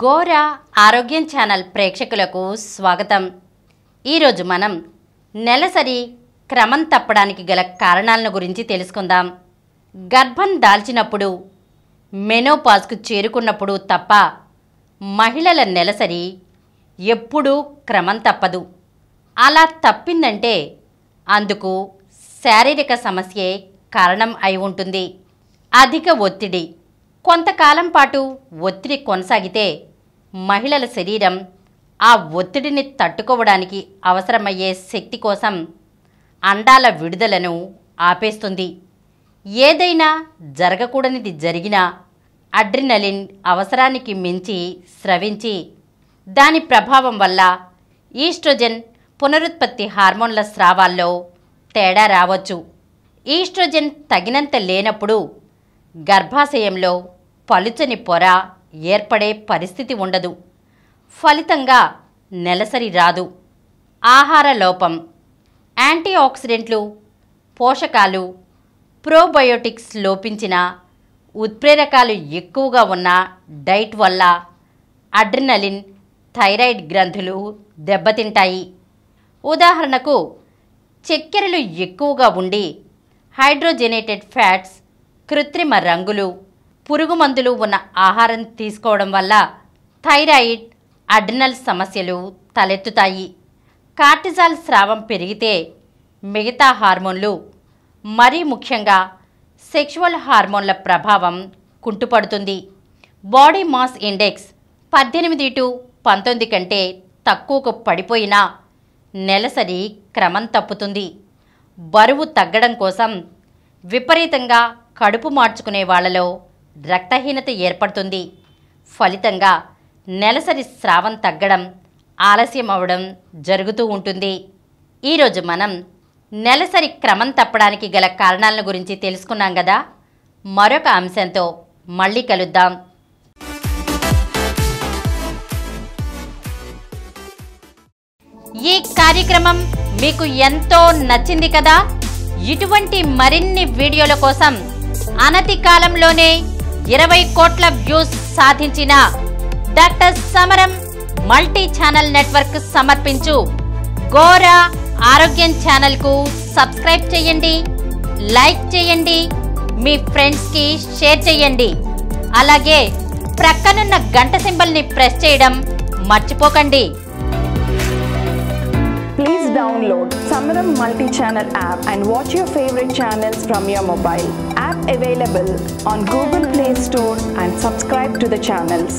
గోరా ఆరోగ్యం ఛానల్ ప్రేక్షకులకు స్వాగతం. ఈరోజు మనం నెలసరి క్రమం తప్పడానికి గల కారణాలను గురించి తెలుసుకుందాం. గర్భం దాల్చినప్పుడు, మెనోపాజ్కు చేరుకున్నప్పుడు తప్ప మహిళల నెలసరి ఎప్పుడూ క్రమం తప్పదు. అలా తప్పిందంటే అందుకు శారీరక సమస్యే కారణం అయి ఉంటుంది. అధిక ఒత్తిడి. కొంతకాలం పాటు ఒత్తిడి కొనసాగితే మహిళల శరీరం ఆ ఒత్తిడిని తట్టుకోవడానికి అవసరమయ్యే శక్తి కోసం అండాల విడుదలను ఆపేస్తుంది. ఏదైనా జరగకూడనిది జరిగినా అడ్రినలిన్ అవసరానికి మించి స్రవించి దాని ప్రభావం వల్ల ఈస్ట్రోజన్ పునరుత్పత్తి హార్మోన్ల స్రావాల్లో తేడా రావచ్చు. ఈస్ట్రోజన్ తగినంత లేనప్పుడు గర్భాశయంలో పలుచని పొర ఏర్పడే పరిస్థితి ఉండదు. ఫలితంగా నెలసరి రాదు. ఆహార లోపం. యాంటీఆక్సిడెంట్లు, పోషకాలు, ప్రోబయోటిక్స్ లోపించిన, ఉత్ప్రేరకాలు ఎక్కువగా ఉన్న డైట్ వల్ల అడ్రినలిన్, థైరాయిడ్ గ్రంథులు దెబ్బతింటాయి. ఉదాహరణకు చక్కెరలు ఎక్కువగా ఉండి హైడ్రోజనేటెడ్ ఫ్యాట్స్, కృత్రిమ రంగులు, పురుగుమందులు ఉన్న ఆహారం తీసుకోవడం వల్ల థైరాయిడ్, అడ్రినల్ సమస్యలు తలెత్తుతాయి. కార్టిజాల్ స్రావం పెరిగితే మిగతా హార్మోన్లు, మరీ ముఖ్యంగా సెక్షువల్ హార్మోన్ల ప్రభావం కుంటుపడుతుంది. బాడీ మాస్ ఇండెక్స్ 18-19 కంటే తక్కువకు పడిపోయినా నెలసరి క్రమం తప్పుతుంది. బరువు తగ్గడం కోసం విపరీతంగా కడుపు మార్చుకునే వాళ్లలో రక్తహీనత ఏర్పడుతుంది. ఫలితంగా నెలసరి స్రావం తగ్గడం, ఆలస్యం అవడం జరుగుతూ ఉంటుంది. ఈరోజు మనం నెలసరి క్రమం తప్పడానికి గల కారణాలను గురించి తెలుసుకున్నాం కదా. మరొక అంశంతో మళ్ళీ కలుద్దాం. ఈ కార్యక్రమం మీకు ఎంతో నచ్చింది కదా. ఇటువంటి మరిన్ని వీడియోల కోసం అనతి కాలంలోనే 20 కోట్ల వ్యూస్ సాధించిన డాక్టర్ సమరం మల్టీ ఛానల్ నెట్వర్క్ సమర్పించు గోరా ఆరోగ్యం ఛానల్కు సబ్స్క్రైబ్ చేయండి, లైక్ చేయండి, మీ ఫ్రెండ్స్కి షేర్ చేయండి. అలాగే ప్రక్కనున్న గంట సింబల్ని ప్రెస్ చేయడం మర్చిపోకండి. Please download Samaram multi-channel app and watch your favorite channels from your mobile. App available on Google Play Store and subscribe to the channels.